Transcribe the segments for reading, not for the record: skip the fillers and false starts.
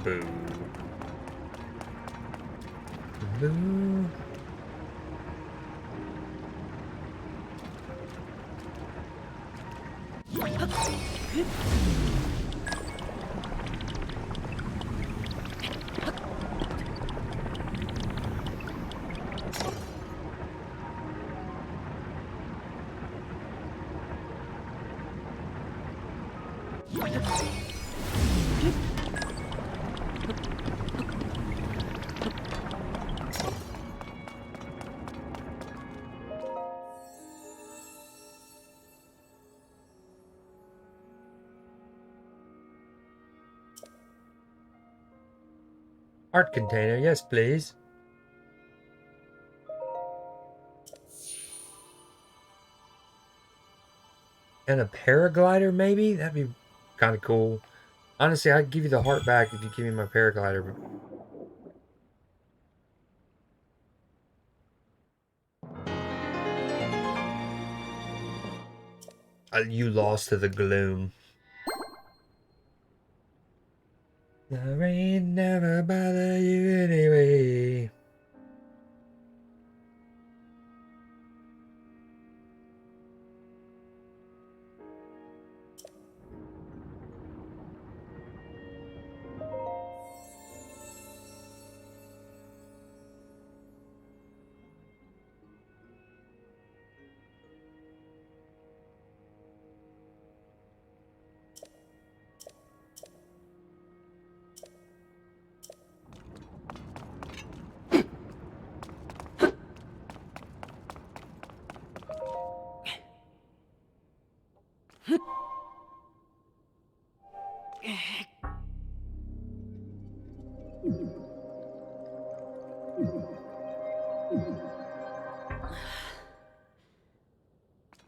Boo. Boo. Art container, yes, please. And a paraglider, maybe? That'd be kind of cool. Honestly, I'd give you the heart back if you give me my paraglider. You lost to the gloom. The rain never bother you anyway.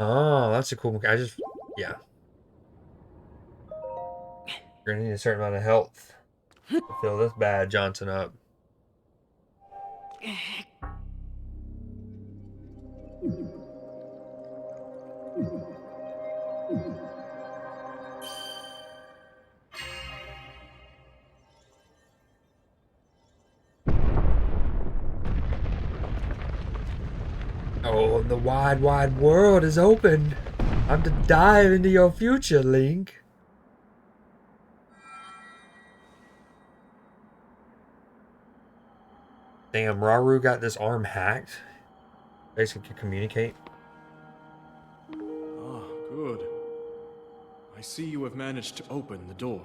Oh, that's a cool. Yeah. You're gonna need a certain amount of health to fill this bad Johnson up. Oh, the wide, wide world is open. I'm to dive into your future, Link. Damn, Rauru got this arm hacked. Basically, can communicate. Ah, good. I see you have managed to open the door.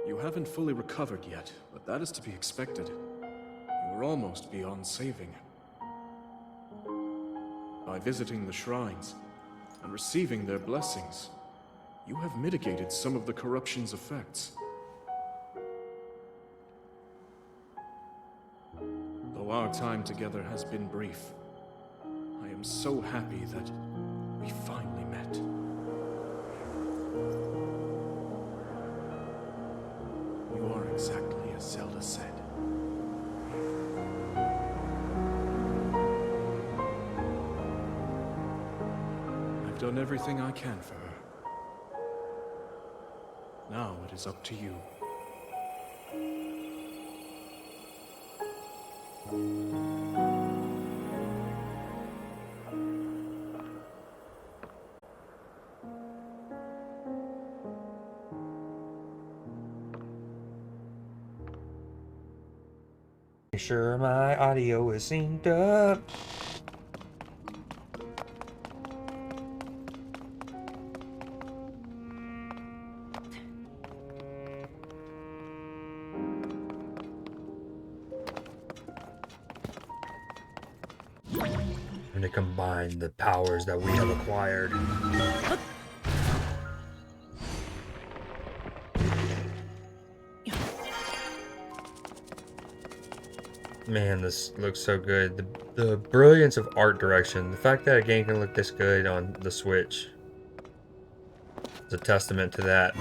You haven't fully recovered yet, but that is to be expected. You are almost beyond saving. By visiting the shrines and receiving their blessings, you have mitigated some of the corruption's effects. Though our time together has been brief, I am so happy that we finally met. You are exactly as Zelda said. I've done everything I can for her. Now it is up to you. Make sure my audio is synced up. And to combine the powers that we have acquired. Man, this looks so good. The brilliance of art direction. The fact that a game can look this good on the Switch is a testament to that.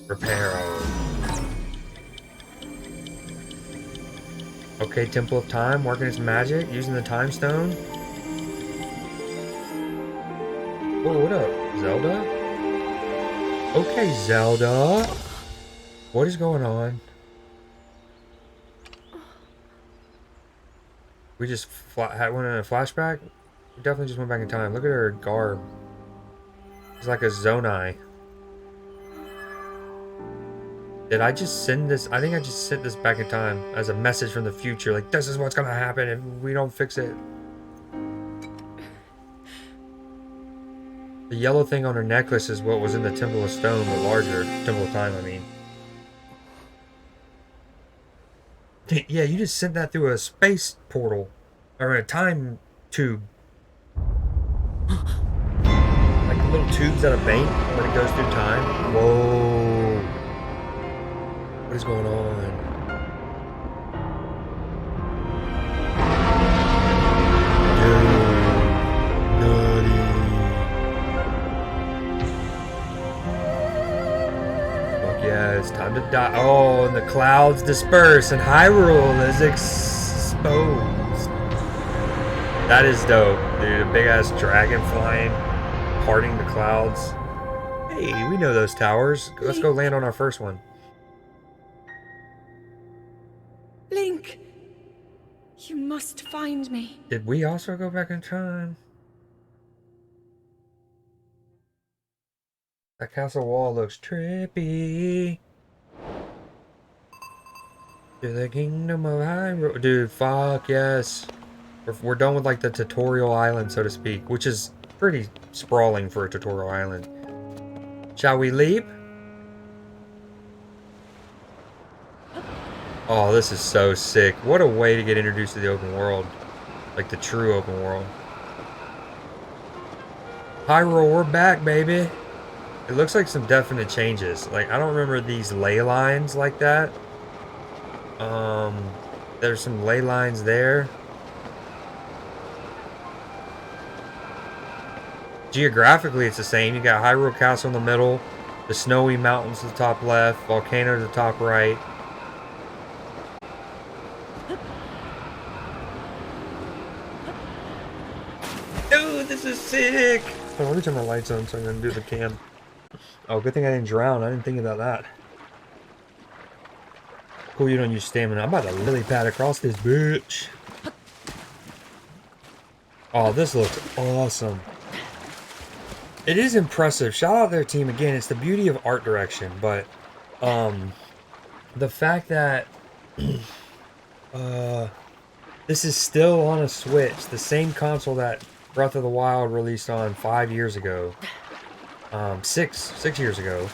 Reparo. Okay, Temple of Time, working its magic, using the Time Stone. Oh, what up, Zelda? Okay, Zelda. What is going on? We just went in a flashback? We definitely just went back in time. Look at her garb. It's like a Zonai. Did I just send this? I think I just sent this back in time as a message from the future. Like, this is what's gonna happen if we don't fix it. The yellow thing on her necklace is what was in the Temple of Stone, but larger. Temple of Time, I mean. Yeah, you just sent that through a space portal. Or a time tube. Like the little tubes at a bank when it goes through time. Whoa. What is going on? Dude. Nutty. Fuck yeah, it's time to die. Oh, and the clouds disperse and Hyrule is exposed. That is dope, dude. A big ass dragon flying, parting the clouds. Hey, we know those towers. Let's go land on our first one. Link! You must find me. Did we also go back in time? That castle wall looks trippy. To the kingdom of Hyrule. Dude, fuck yes. We're done with like the tutorial island, so to speak, which is pretty sprawling for a tutorial island. Shall we leap? Oh, this is so sick. What a way to get introduced to the open world. Like the true open world. Hyrule, we're back, baby. It looks like some definite changes. Like, I don't remember these ley lines like that. There's some ley lines there. Geographically, it's the same. You got Hyrule Castle in the middle, the snowy mountains to the top left, volcano to the top right. Dude, this is sick! Oh, let me turn my lights on so I can do the cam. Oh, good thing I didn't drown. I didn't think about that. Cool, you don't use stamina. I'm about to lily pad across this bitch. Oh, this looks awesome. It is impressive. Shout out their team again. It's the beauty of art direction, but the fact that this is still on a Switch, the same console that Breath of the Wild released on 5 years ago, 6 years ago,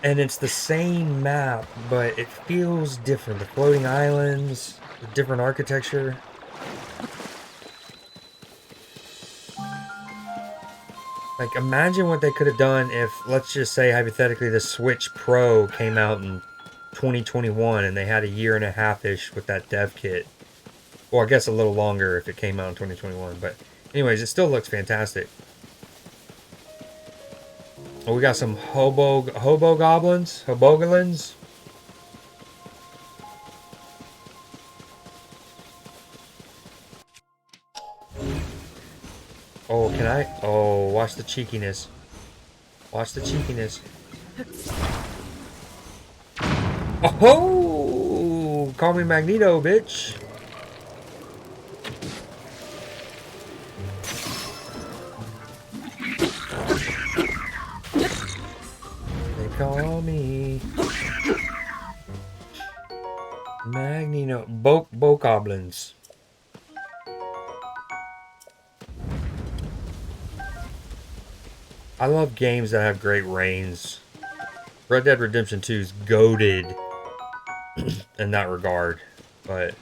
and it's the same map, but it feels different. The floating islands, the different architecture. Like, imagine what they could have done if, let's just say, hypothetically, the Switch Pro came out in 2021 and they had a year and a half-ish with that dev kit. Well, I guess a little longer if it came out in 2021, but anyways, it still looks fantastic. Oh, we got some hobo goblins, hobogolins. Oh, can I? Oh, watch the cheekiness. Watch the cheekiness. Oh, call me Magneto, bitch. They call me Magneto. Bokoblins. I love games that have great reigns. Red Dead Redemption 2 is goated in that regard, but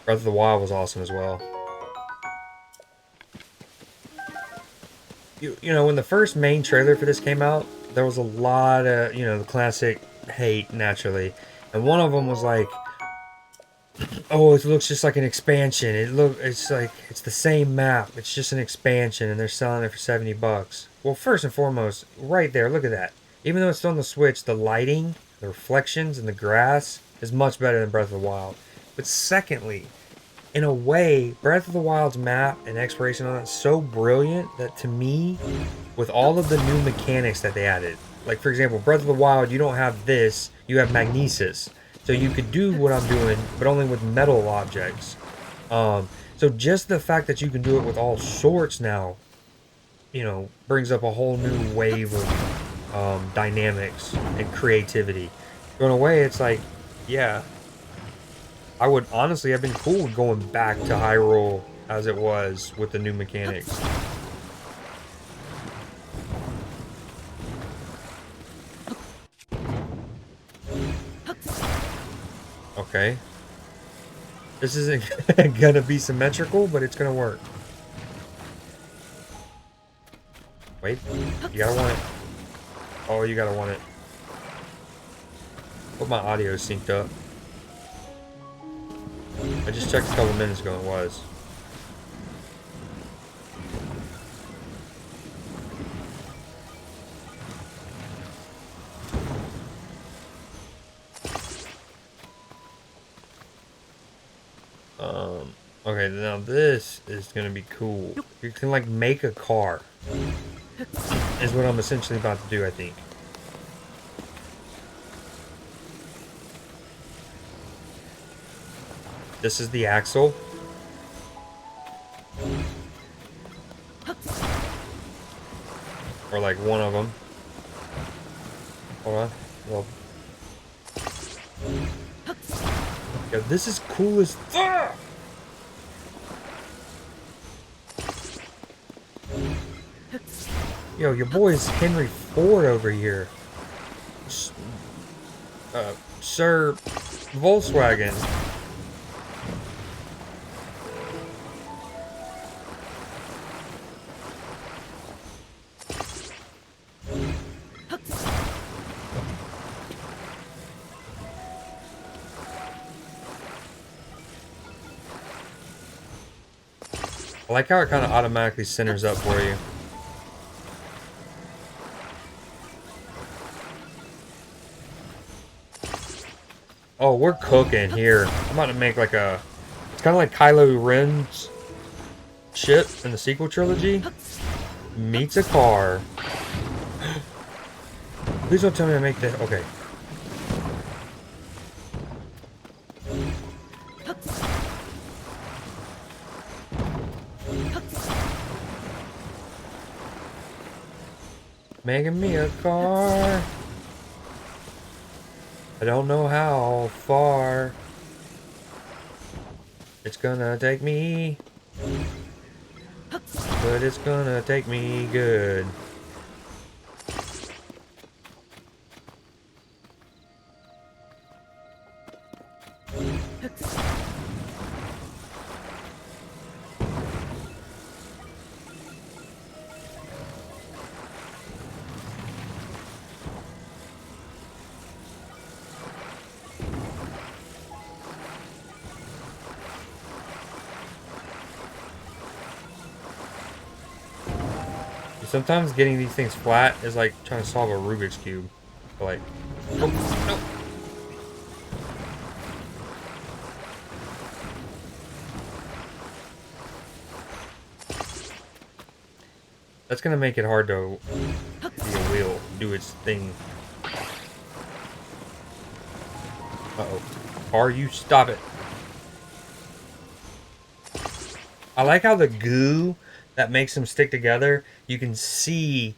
Breath of the Wild was awesome as well. You know, when the first main trailer for this came out, there was a lot of, you know, the classic hate, naturally. And one of them was like, Oh, it looks just like an expansion. It's like it's the same map. It's just an expansion, and they're selling it for $70. Well, first and foremost, right there, look at that. Even though it's still on the Switch, the lighting, the reflections, and the grass is much better than Breath of the Wild. But secondly, in a way, Breath of the Wild's map and exploration on it is so brilliant that to me, with all of the new mechanics that they added, like for example, Breath of the Wild, you don't have this, you have magnesis. So you could do what I'm doing, but only with metal objects. So just the fact that you can do it with all sorts now, brings up a whole new wave of dynamics and creativity. So in a way, it's like, yeah, I would honestly have been cool with going back to Hyrule as it was with the new mechanics. Okay. This isn't gonna be symmetrical, but it's gonna work. Wait, you gotta want it. Oh, you gotta want it. Hope my audio is synced up. I just checked a couple minutes ago and it was. Okay, now this is gonna be cool. You can like make a car. Is what I'm essentially about to do, I think. This is the axle. Or like one of them. Hold on. Well. Yo, this is cool as fuck! Yo, your boy is Henry Ford over here. Sir Volkswagen. I like how it kind of automatically centers up for you. Oh, we're cooking here. I'm about to make like a... It's kind of like Kylo Ren's ship in the sequel trilogy. Meets a car. Please don't tell me to make this... Okay. Making me a car. I don't know how far it's gonna take me, but it's gonna take me good. Sometimes getting these things flat is like trying to solve a Rubik's Cube. Like, oh, no. That's gonna make it hard to be a wheel do its thing. Uh-oh. Car, you stop it. I like how the goo that makes them stick together, you can see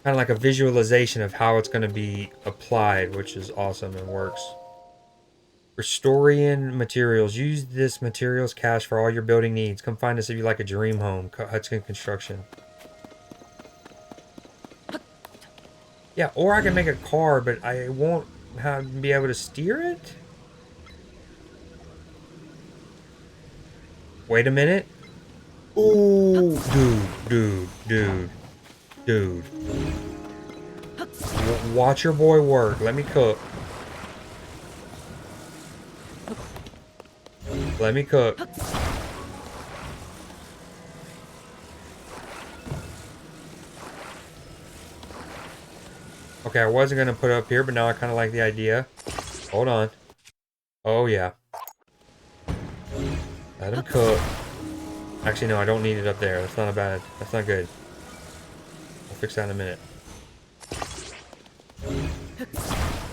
kind of like a visualization of how it's going to be applied, which is awesome and works. Restorian materials. Use this materials cache for all your building needs. Come find us if you like a dream home. Hudson Construction. Yeah, or I can make a car, but I won't be able to steer it? Wait a minute. Ooh, dude. Watch your boy work. Let me cook. Let me cook. Okay, I wasn't gonna put it up here, but now I kind of like the idea. Hold on. Oh yeah. Let him cook. Actually, no, I don't need it up there. That's not a bad. That's not good. I'll fix that in a minute.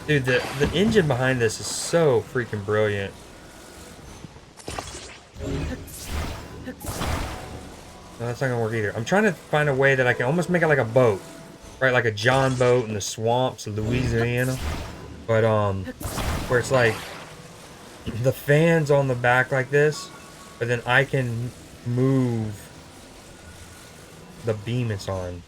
Dude, the engine behind this is so freaking brilliant. No, that's not gonna work either. I'm trying to find a way that I can almost make it like a boat. Right, like a John boat in the swamps of Louisiana. But, where it's like the fans on the back like this, but then I can move the beam it's on.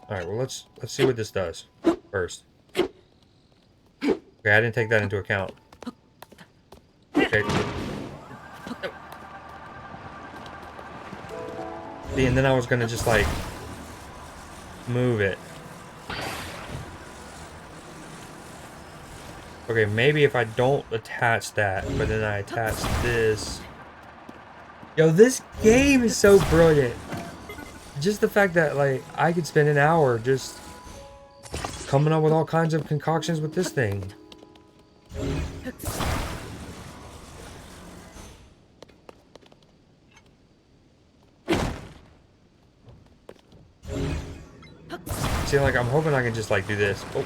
Alright, well let's see what this does first. Okay, I didn't take that into account. Okay. See, and then I was gonna just like move it. Okay, maybe if I don't attach that, but then I attach this. Yo, this game is so brilliant. Just the fact that like I could spend an hour just coming up with all kinds of concoctions with this thing. See, like I'm hoping I can just like do this. Oh,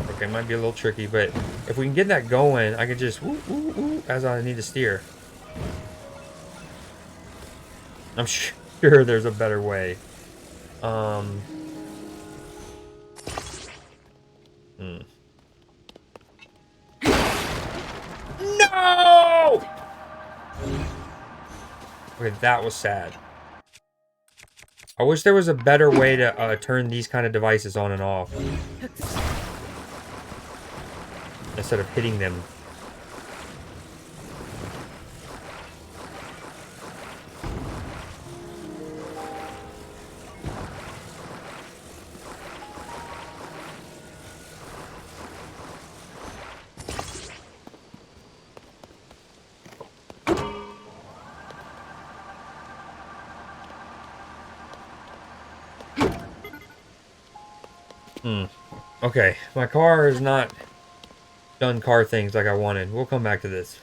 okay, might be a little tricky, but if we can get that going, I can just woo, woo, woo, as I need to steer. I'm sure there's a better way. No! Okay, that was sad. I wish there was a better way to turn these kind of devices on and off. Instead of hitting them. Okay, my car has not done car things like I wanted. We'll come back to this.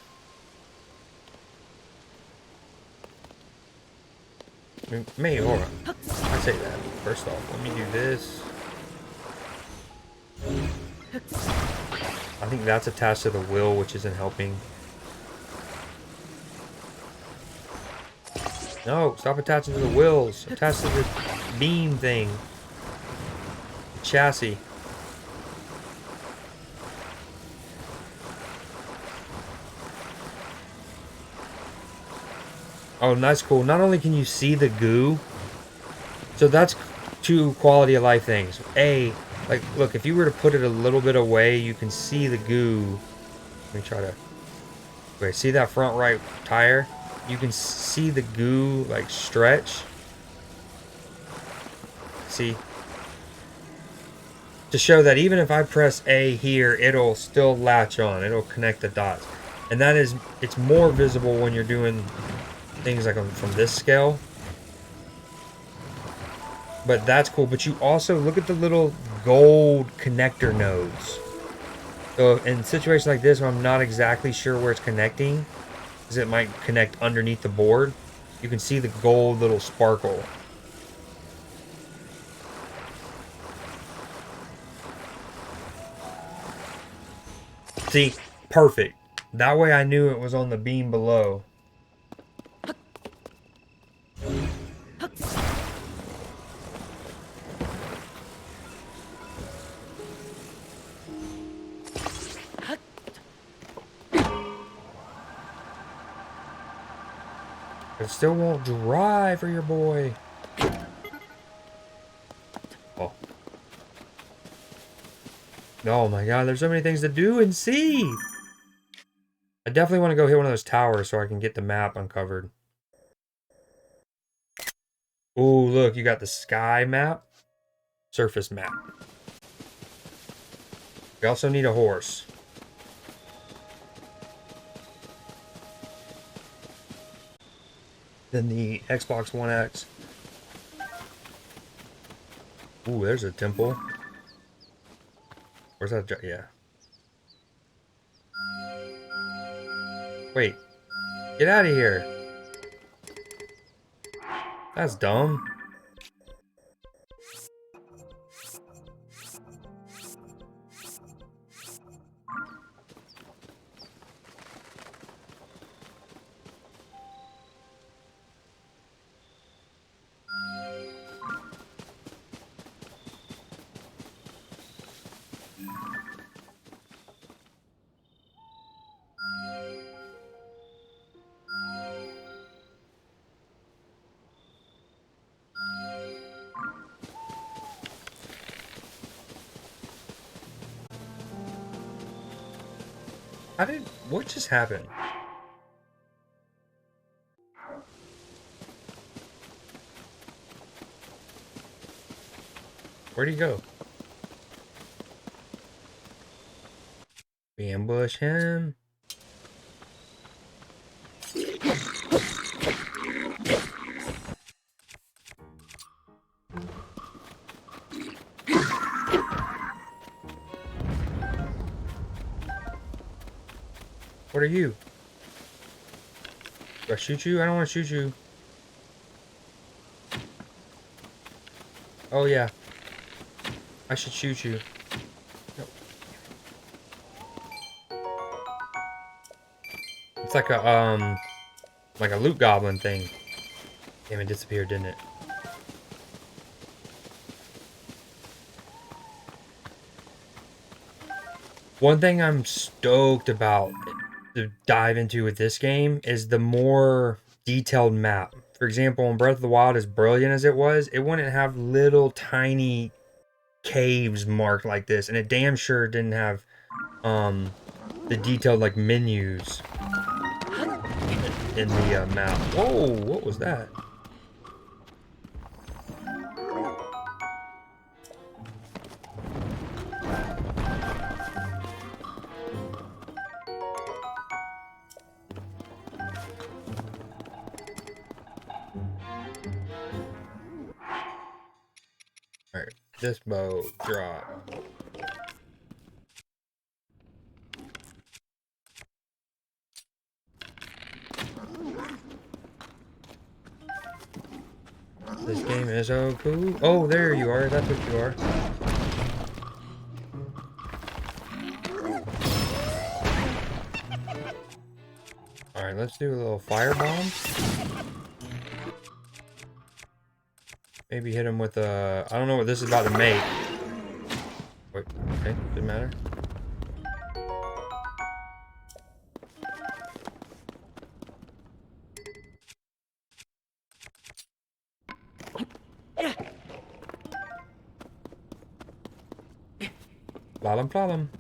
Maybe, hold on. I say that. First off, let me do this. I think that's attached to the wheel, which isn't helping. No, stop attaching to the wheels. Attach to the beam thing. The chassis. Oh, that's cool. Not only can you see the goo, so that's two quality of life things. A, like, look, if you were to put it a little bit away, you can see the goo. Let me try to. Okay, see that front right tire? You can see the goo, like, stretch. See? To show that even if I press A here, it'll still latch on. It'll connect the dots. And that is, it's more visible when you're doing things like from this scale. But that's cool. But you also look at the little gold connector nodes. So in situations like this where I'm not exactly sure where it's connecting, because it might connect underneath the board, you can see the gold little sparkle. See? Perfect. That way I knew it was on the beam below. It still won't drive for your boy. Oh. Oh my god, there's so many things to do and see. I definitely want to go hit one of those towers so I can get the map uncovered. Ooh, look, you got the sky map. surface map. We also need a horse. Then the Xbox One X. Ooh, there's a temple. Where's that? Yeah. Wait. Get out of here. That's dumb. What just happened? Where'd he go? We ambush him. What are you? Do I shoot you? I don't want to shoot you. Oh yeah. I should shoot you. Nope. It's like a loot goblin thing. Damn, it disappeared, didn't it? One thing I'm stoked about to dive into with this game is the more detailed map. For example, in Breath of the Wild, as brilliant as it wouldn't have little tiny caves marked like this, and it damn sure didn't have the detailed like menus in the map. Whoa, what was that? Alright, this bow drop. This game is so cool. Oh, there you are. That's what you are. Alright, let's do a little firebomb. Maybe hit him with a... I don't know what this is about to make. Wait, okay, didn't matter. Problem, problem.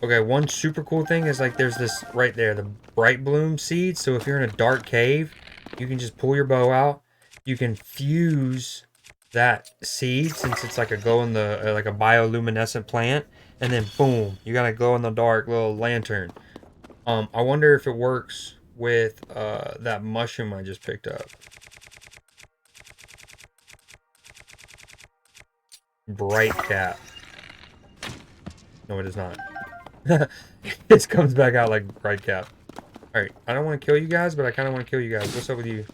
Okay, one super cool thing is like there's this right there, the bright bloom seed. So if you're in a dark cave, you can just pull your bow out. You can fuse that seed since it's like a glow in the like a bioluminescent plant, and then boom, you got a glow in the dark little lantern. I wonder if it works with that mushroom I just picked up. Bright cap. No, it is not. This comes back out like bright cap. Alright, I don't want to kill you guys, but I kind of want to kill you guys. What's up with you?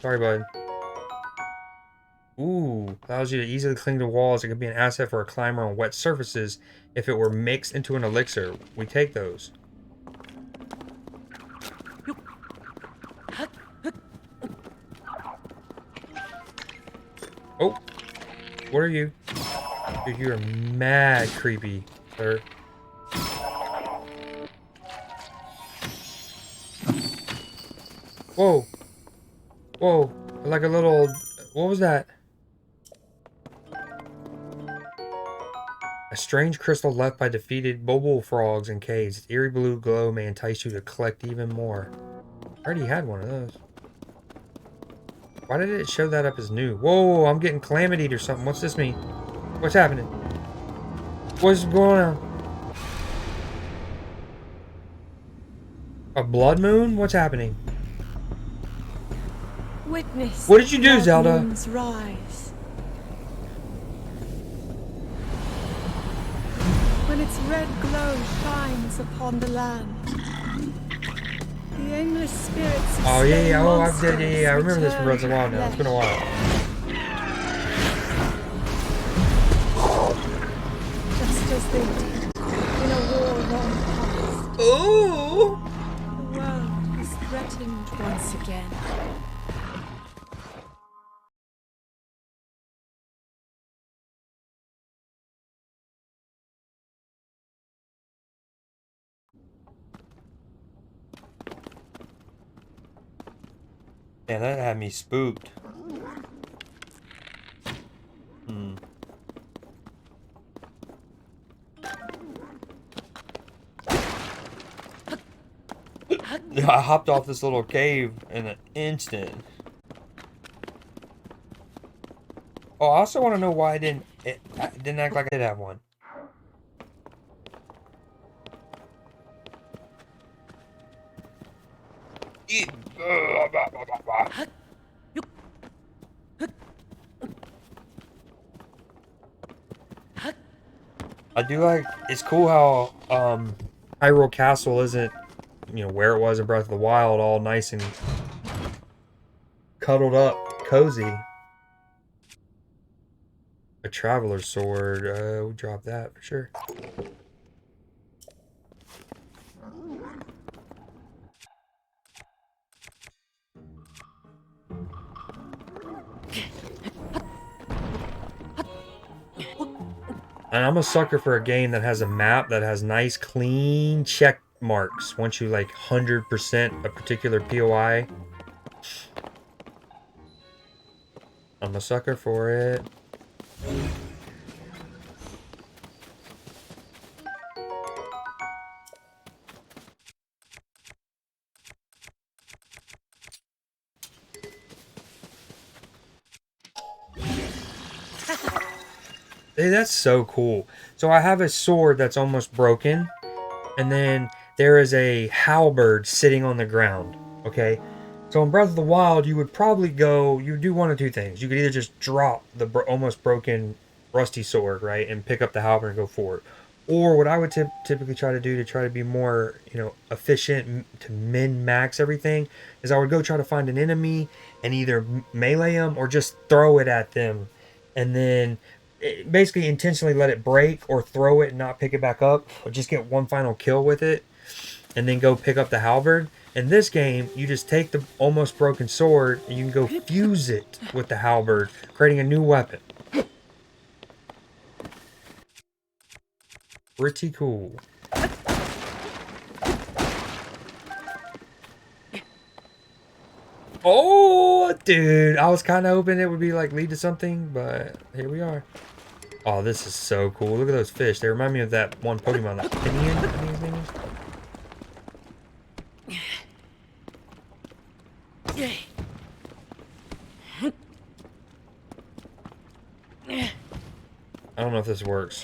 Sorry, bud. Ooh, allows you to easily cling to walls. It could be an asset for a climber on wet surfaces if it were mixed into an elixir. We take those. Oh, what are you? Dude, you're mad creepy, sir. Whoa. Whoa. Like a little... What was that? A strange crystal left by defeated bubble frogs in caves. Its eerie blue glow may entice you to collect even more. I already had one of those. Why did it show that up as new? Whoa, I'm getting calamity'd or something. What's this mean? What's happening? What's going on? A blood moon? What's happening? Witness. What did you do, blood Zelda? moon's rise. When its red glow shines upon the land, the aimless spirits of Oh yeah, yeah. Oh, I monsters did. Yeah, I remember this from Breath of the Wild return now. It's been a while. just as they did in a war long past. Ooh. The world is threatened once again. Yeah, that had me spooked. I hopped off this little cave in an instant. Oh, I also want to know why I didn't act like I did have one. I do like, it's cool how Hyrule Castle isn't, you know, where it was in Breath of the Wild, all nice and cuddled up, cozy. A traveler's sword, we'll drop that for sure. And I'm a sucker for a game that has a map that has nice, clean check marks once you like 100% a particular POI. I'm a sucker for it. Hey, that's so cool. So I have a sword that's almost broken, and then there is a halberd sitting on the ground. Okay, so in Breath of the Wild, you would probably go. You would do one of two things. You could either just drop the almost broken rusty sword, right, and pick up the halberd and go forward. Or what I would typically try to do to try to be more, you know, efficient to min max everything is I would go try to find an enemy and either melee them or just throw it at them, and then basically intentionally let it break or throw it and not pick it back up, or just get one final kill with it and then go pick up the halberd. In this game, you just take the almost broken sword and you can go fuse it with the halberd, creating a new weapon. Pretty cool. Oh, dude. I was kind of hoping it would be like lead to something, but here we are. Oh, this is so cool. Look at those fish. They remind me of that one Pokemon, that Pinion, I think his name is. I don't know if this works.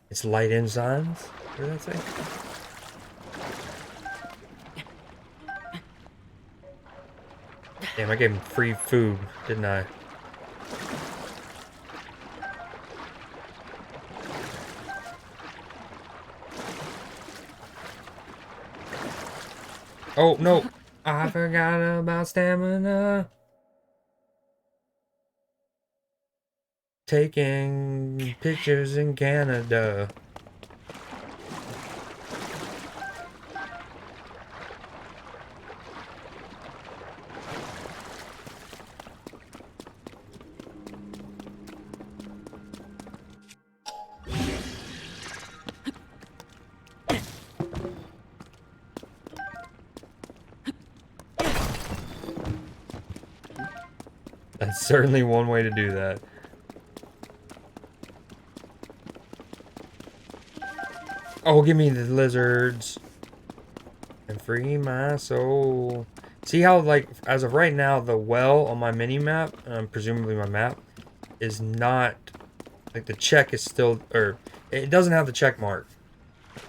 It's light enzymes. What did that say? Damn, I gave him free food, didn't I? Oh, no. I forgot about stamina. Taking pictures in Canada. That's certainly one way to do that. Oh, give me the lizards. And free my soul. See how, like, as of right now, the well on my mini-map, presumably my map, is not... Like, the check is still... Or, it doesn't have the check mark.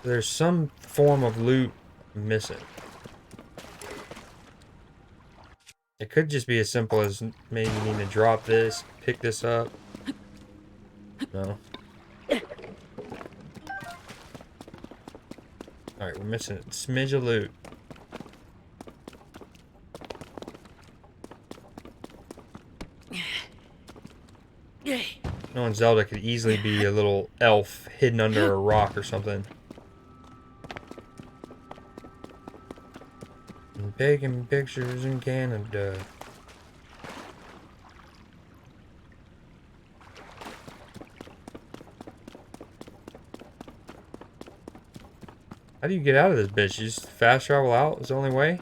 There's some form of loot missing. It could just be as simple as maybe you need to drop this, pick this up. No. Alright, we're missing a smidge of loot. Knowing Zelda could easily be a little elf hidden under a rock or something. And taking pictures in Canada. How do you get out of this bitch? You just fast travel out is the only way?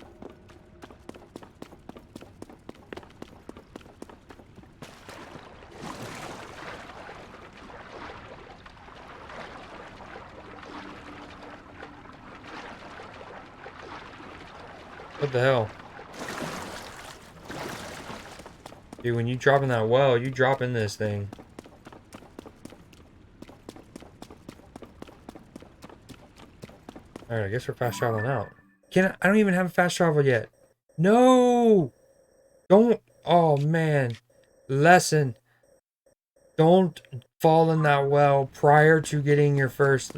What the hell? Dude, when you drop in that well, you drop in this thing. Alright, I guess we're fast traveling out. I don't even have a fast travel yet. No! Don't. Oh, man. Lesson. Don't fall in that well prior to getting your first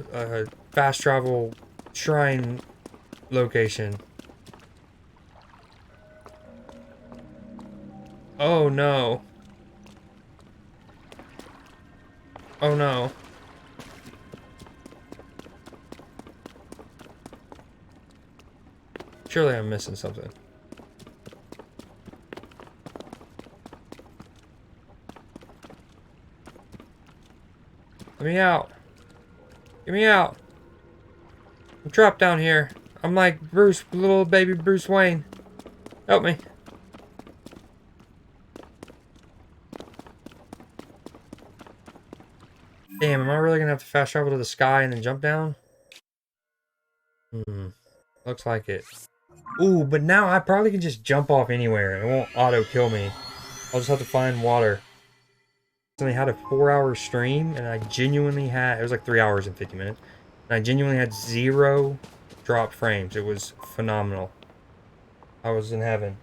fast travel shrine location. Oh, no. Oh, no. Surely I'm missing something. Let me out. Get me out. I'm trapped down here. I'm like Bruce, little baby Bruce Wayne. Help me. Damn, am I really gonna have to fast travel to the sky and then jump down? Looks like it. Ooh, but now I probably can just jump off anywhere. It won't auto kill me. I'll just have to find water. I only had a 4-hour stream, and I genuinely had... It was like 3 hours and 50 minutes. And I genuinely had 0 dropped frames. It was phenomenal. I was in heaven.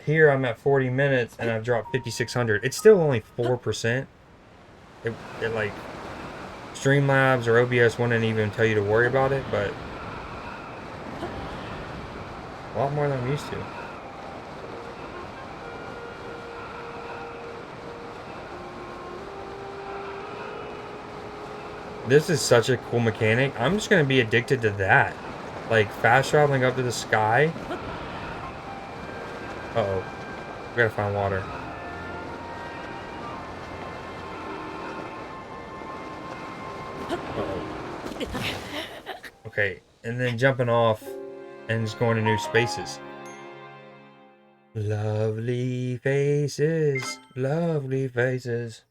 Here I'm at 40 minutes, and I've dropped 5,600. It's still only 4%. It like... Streamlabs or OBS wouldn't even tell you to worry about it, but... A lot more than I'm used to. This is such a cool mechanic. I'm just gonna be addicted to that. Like, fast traveling up to the sky. Uh-oh. We gotta find water. Uh-oh. Okay, and then jumping off and just going to new spaces. Lovely faces, lovely faces.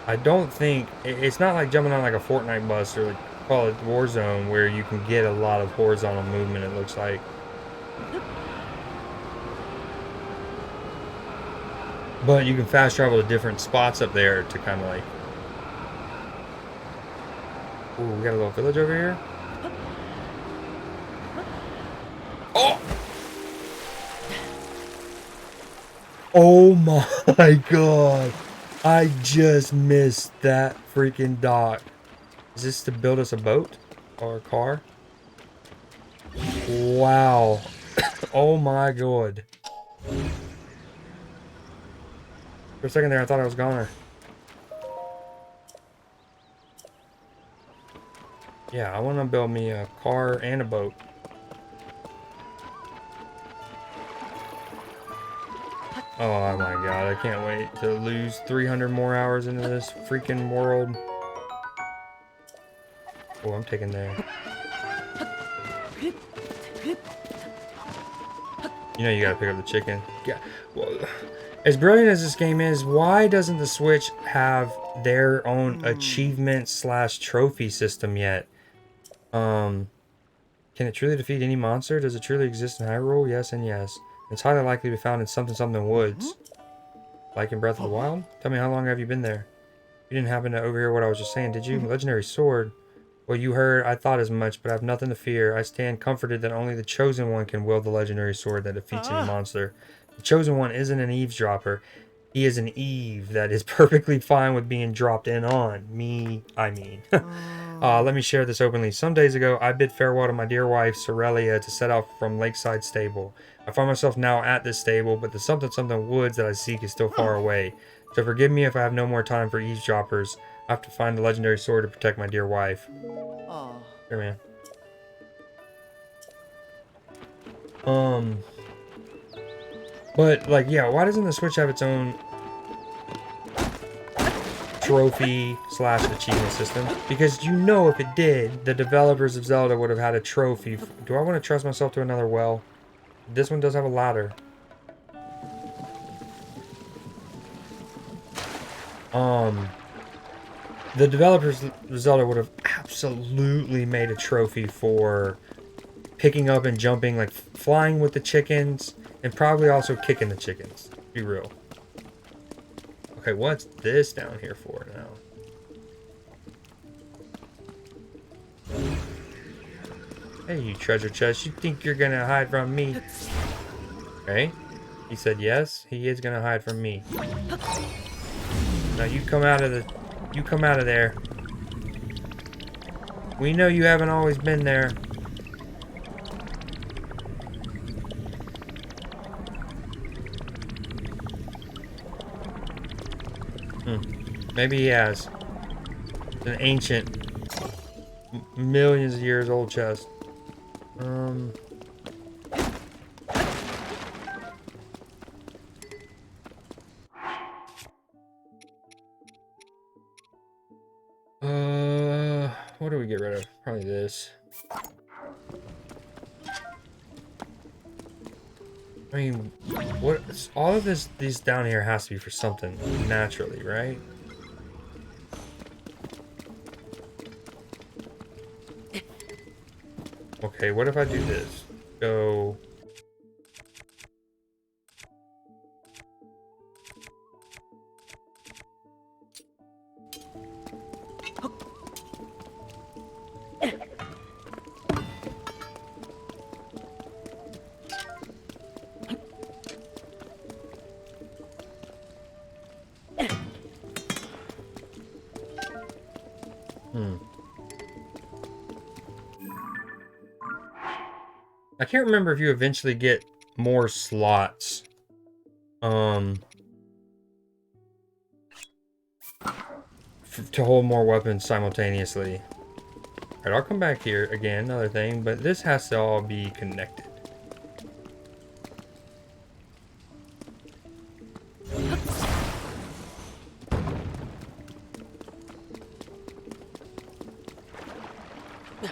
I don't think it's not like jumping on like a Fortnite bus or like call it Warzone where you can get a lot of horizontal movement. It looks like, but you can fast travel to different spots up there to kind of like. Ooh, we got a little village over here. Oh! Oh my god! I just missed that freaking dock. Is this to build us a boat? Or a car? Wow. Oh my god. For a second there, I thought I was goner. Yeah, I want to build me a car and a boat. Oh my god, I can't wait to lose 300 more hours into this freaking world. Oh, I'm taking there. You know you gotta pick up the chicken. Yeah. Well, as brilliant as this game is, why doesn't the Switch have their own achievement / trophy system yet? Can it truly defeat any monster? Does it truly exist in Hyrule? Yes and yes. It's highly likely to be found in something woods. Like in Breath of the Wild? Tell me, how long have you been there? You didn't happen to overhear what I was just saying, did you? Legendary sword. Well, you heard, I thought as much, but I have nothing to fear. I stand comforted that only the Chosen One can wield the legendary sword that defeats any monster. The Chosen One isn't an eavesdropper. He is an Eve that is perfectly fine with being dropped in on. Me, I mean. Let me share this openly. Some days ago, I bid farewell to my dear wife, Sorelia, to set out from Lakeside Stable. I find myself now at this stable, but the something woods that I seek is still far away. So forgive me if I have no more time for eavesdroppers. I have to find the legendary sword to protect my dear wife. Here, man. But, like, yeah, why doesn't the Switch have its own trophy / achievement system? Because you know if it did, the developers of Zelda would have had a trophy. Do I want to trust myself to another well? This one does have a ladder. The developers of Zelda would have absolutely made a trophy for picking up and jumping, like flying with the chickens, and probably also kicking the chickens. Be real. Okay, what's this down here for now? Hey, you treasure chest, you think you're gonna hide from me? Okay, he said yes, he is gonna hide from me. Now you come out of there. We know you haven't always been there. Maybe he has. It's an ancient, millions of years old chest. What do we get rid of? Probably this. I mean, what? All of these down here has to be for something naturally, right? Okay, what if I do this? Go. I can't remember if you eventually get more slots. To hold more weapons simultaneously. Alright, I'll come back here again, another thing, but this has to all be connected.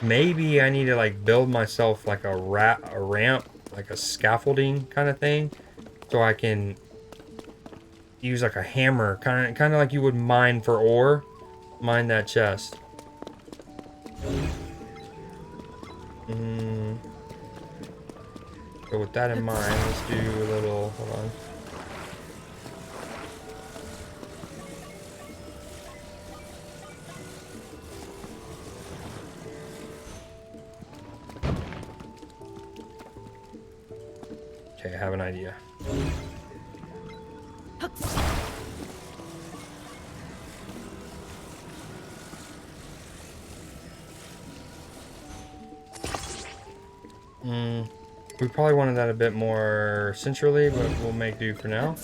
Maybe I need to like build myself like a ramp, like a scaffolding kind of thing, so I can use like a hammer, kind of like you would mine for ore, mine that chest. So with that in mind, let's do a little. Hold on. Okay, I have an idea. We probably wanted that a bit more centrally, but we'll make do for now.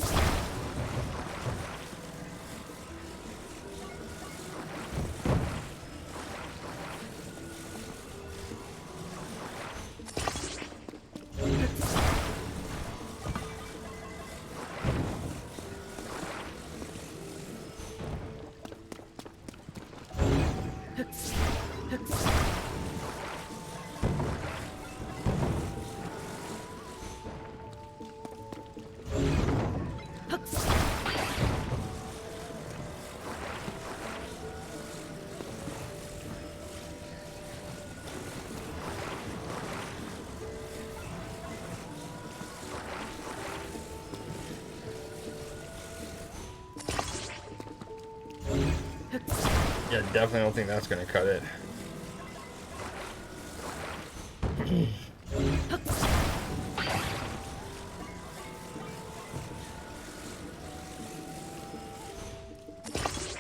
Definitely don't think that's gonna cut it.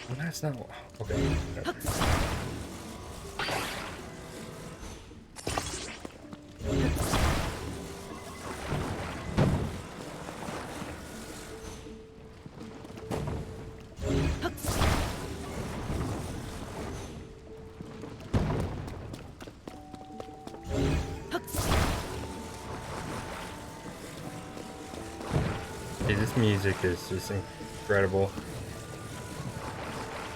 Well, that's not okay. Hey, this music is just incredible.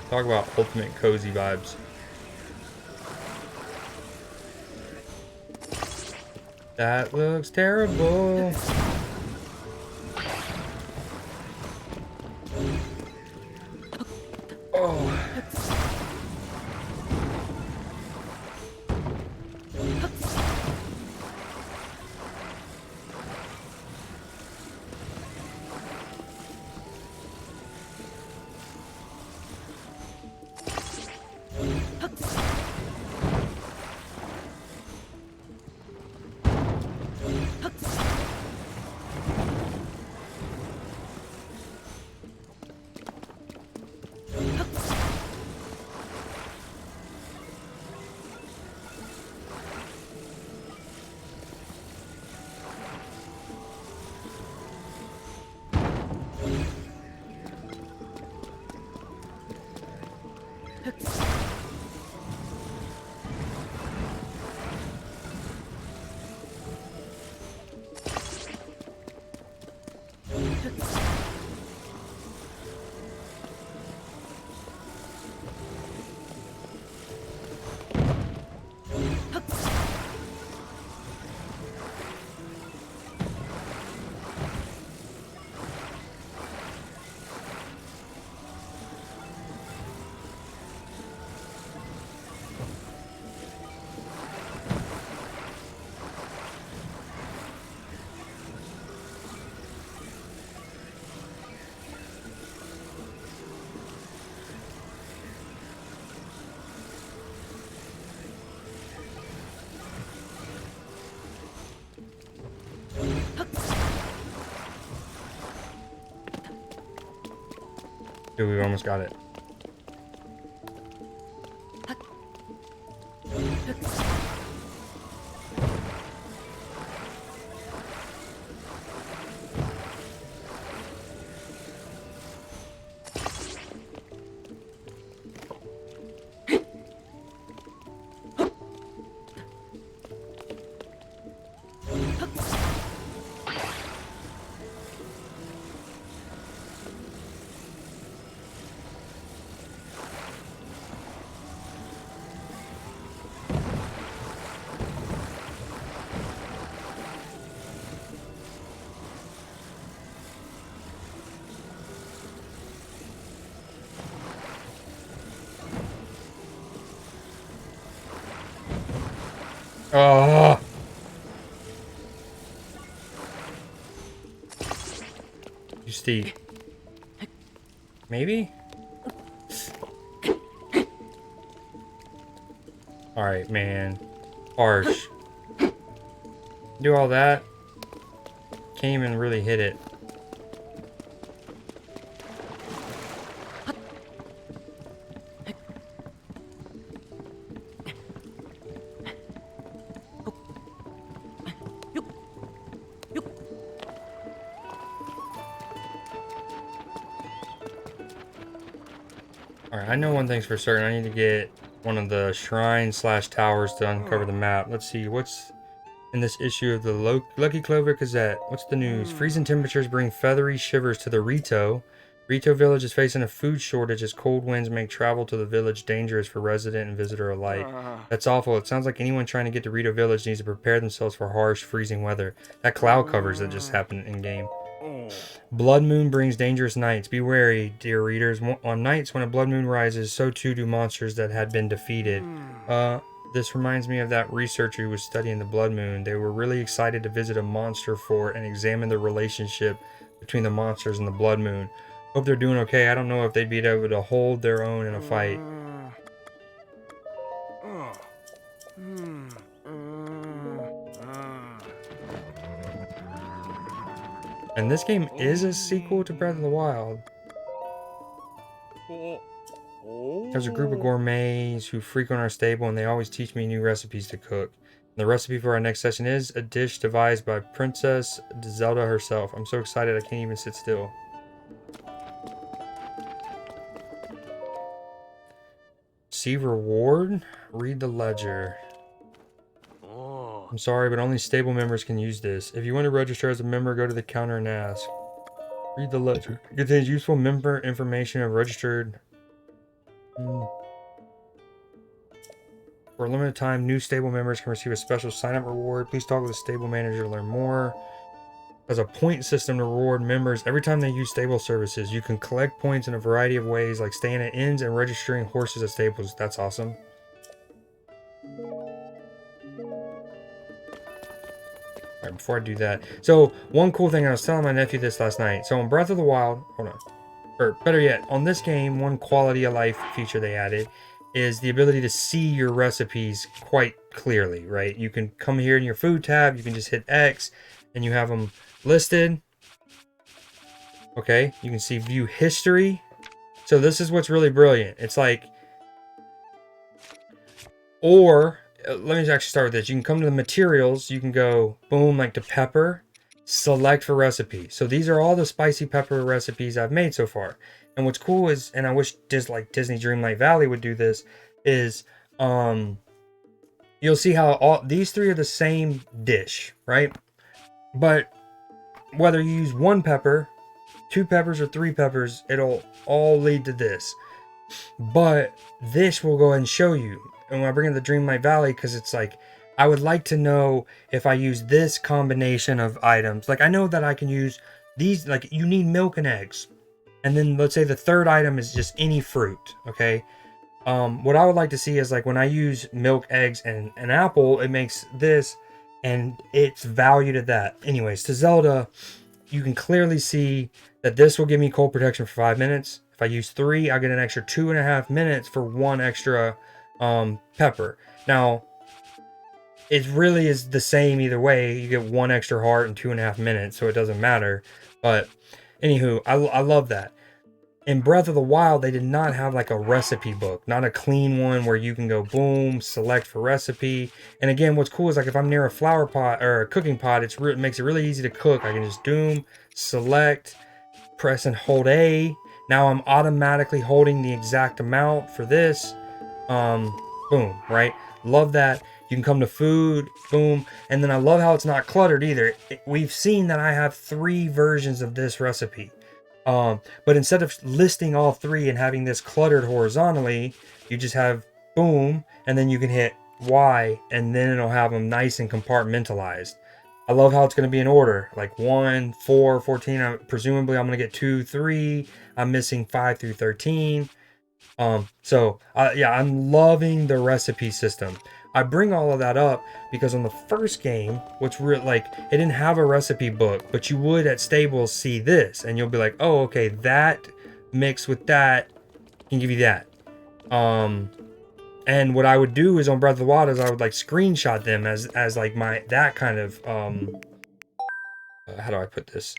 Talk about ultimate cozy vibes. That looks terrible. Oh. Dude, we almost got it. Oh. You Steve. Maybe? Alright, man. Harsh. Do all that. Can't even really hit it. Alright, I know one thing's for certain. I need to get one of the shrines / towers to uncover the map. Let's see, what's in this issue of the Lucky Clover Gazette? What's the news? Freezing temperatures bring feathery shivers to the Rito. Rito village is facing a food shortage as cold winds make travel to the village dangerous for resident and visitor alike. That's awful. It sounds like anyone trying to get to Rito village needs to prepare themselves for harsh, freezing weather. That cloud covers that just happened in game. Blood moon brings dangerous nights. Be wary, dear readers. On nights when a blood moon rises, so too do monsters that had been defeated. This reminds me of that researcher who was studying the blood moon. They were really excited to visit a monster fort and examine the relationship between the monsters and the blood moon. Hope they're doing okay. I don't know if they'd be able to hold their own in a fight. And this game is a sequel to Breath of the Wild. There's a group of gourmets who frequent our stable, and they always teach me new recipes to cook. The recipe for our next session is a dish devised by Princess Zelda herself. I'm so excited I can't even sit still. See reward? Read the ledger. I'm sorry, but only stable members can use this. If you want to register as a member, go to the counter and ask. Read the ledger. It contains useful member information of registered. For a limited time, new stable members can receive a special sign-up reward. Please talk with the stable manager to learn more. There's a point system to reward members every time they use stable services. You can collect points in a variety of ways, like staying at inns and registering horses at stables. That's awesome. Alright, before I do that. So, one cool thing, I was telling my nephew this last night. So, in Breath of the Wild, hold on. Or, better yet, on this game, one quality of life feature they added is the ability to see your recipes quite clearly, right? You can come here in your food tab, you can just hit X, and you have them listed. Okay, you can see view history. So this is what's really brilliant. It's like, or, let me actually start with this. You can come to the materials, you can go, boom, like to pepper, select for recipe. So these are all the spicy pepper recipes I've made so far. And what's cool is, and I wish like Disney Dreamlight Valley would do this, is you'll see how all these three are the same dish, right? But whether you use one pepper, two peppers, or three peppers, it'll all lead to this. But this will go ahead and show you. And when I bring in the Dreamlight Valley, because it's like, I would like to know if I use this combination of items. Like, I know that I can use these, like, you need milk and eggs. And then let's say the third item is just any fruit, okay? What I would like to see is, like, when I use milk, eggs, and an apple, it makes this, and it's valued at that. Anyways, to Zelda, you can clearly see that this will give me cold protection for 5 minutes. If I use 3, I get an extra 2.5 minutes for 1 extra pepper. Now, it really is the same either way. You get 1 extra heart in 2.5 minutes, so it doesn't matter. But anywho, I love that. In Breath of the Wild, they did not have like a recipe book, not a clean one where you can go boom, select for recipe. And again, what's cool is, like, if I'm near a flower pot or a cooking pot, it makes it really easy to cook. I can just doom, select, press and hold A. Now I'm automatically holding the exact amount for this. Boom, right? Love that. You can come to food, boom. And then I love how it's not cluttered either. We've seen that I have 3 versions of this recipe. But instead of listing all 3 and having this cluttered horizontally, you just have boom, and then you can hit Y, and then it'll have them nice and compartmentalized. I love how it's going to be in order, like 1, 4, 14. Presumably I'm going to get 2, 3. I'm missing 5 through 13. Yeah, I'm loving the recipe system. I bring all of that up because on the first game, which like, it didn't have a recipe book, but you would at stables see this, and you'll be like, oh, okay, that mixed with that can give you that. And what I would do is on Breath of the Wild is I would like screenshot them as like that kind of how do I put this?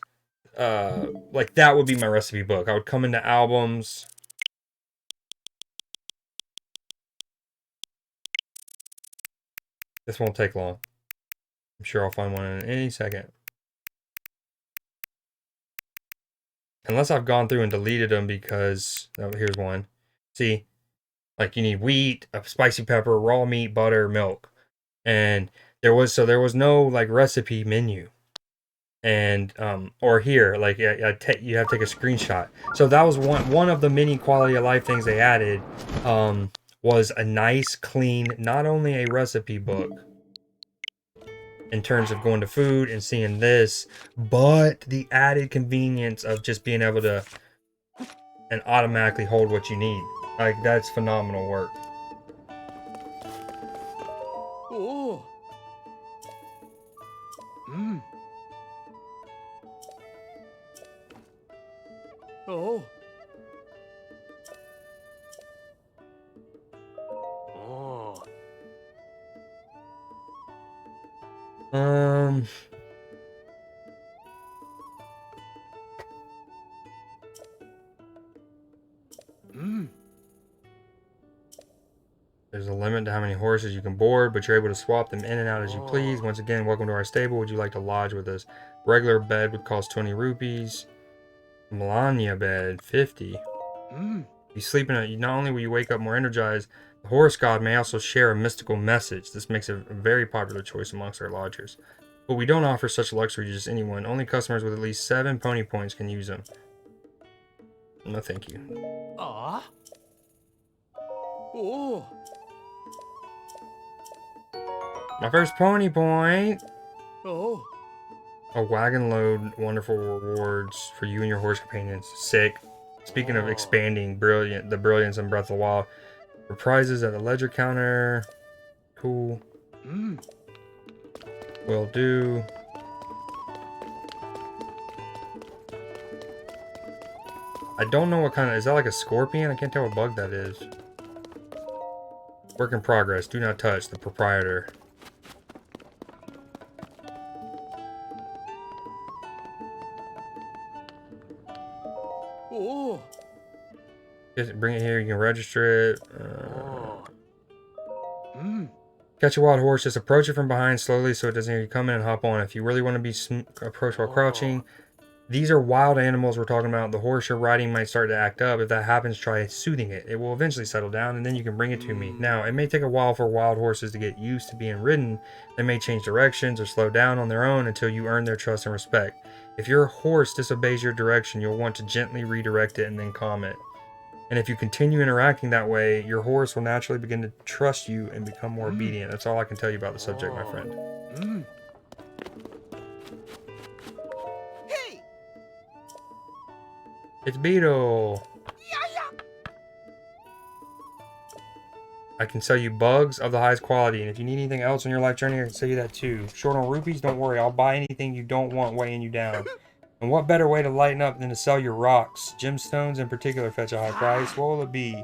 Like that would be my recipe book. I would come into albums. This won't take long. I'm sure I'll find one in any second. Unless I've gone through and deleted them because... Oh, here's one. See? Like, you need wheat, a spicy pepper, raw meat, butter, milk. And there was no, like, recipe menu. And, or here, like, you have to take a screenshot. So that was one of the many quality of life things they added, was a nice, clean, not only a recipe book, in terms of going to food and seeing this, but the added convenience of just being able to and automatically hold what you need. Like, that's phenomenal work. Oh. Oh. Oh. limit to how many horses you can board, but you're able to swap them in and out as you please. Once again, welcome to our stable. Would you like to lodge with us? Regular bed would cost 20 rupees. Melania bed, 50. You sleep in it. Not only will you wake up more energized, the horse god may also share a mystical message. This makes it a very popular choice amongst our lodgers. But we don't offer such luxury to just anyone. Only customers with at least 7 pony points can use them. No, thank you. My first pony point. A wagon load, wonderful rewards for you and your horse companions. Sick. Speaking of expanding the brilliance in Breath of the Wild, for prizes at the ledger counter. Cool. Will do. I don't know what kind of, is that like a scorpion? I can't tell what bug that is. Work in progress. Do not touch. The proprietor. Just bring it here. You can register it. Catch a wild horse. Just approach it from behind slowly so it doesn't hear you come in and hop on. If you really want to be approached while crouching, these are wild animals we're talking about. The horse you're riding might start to act up. If that happens, try soothing it. It will eventually settle down, and then you can bring it to me. Now, it may take a while for wild horses to get used to being ridden. They may change directions or slow down on their own until you earn their trust and respect. If your horse disobeys your direction, you'll want to gently redirect it and then calm it. And if you continue interacting that way, your horse will naturally begin to trust you and become more obedient. That's all I can tell you about the subject, my friend. Hey! It's Beetle. I can sell you bugs of the highest quality, and if you need anything else on your life journey, I can sell you that too. Short on rupees? Don't worry, I'll buy anything you don't want weighing you down. And what better way to lighten up than to sell your rocks? Gemstones in particular fetch a high price. What will it be?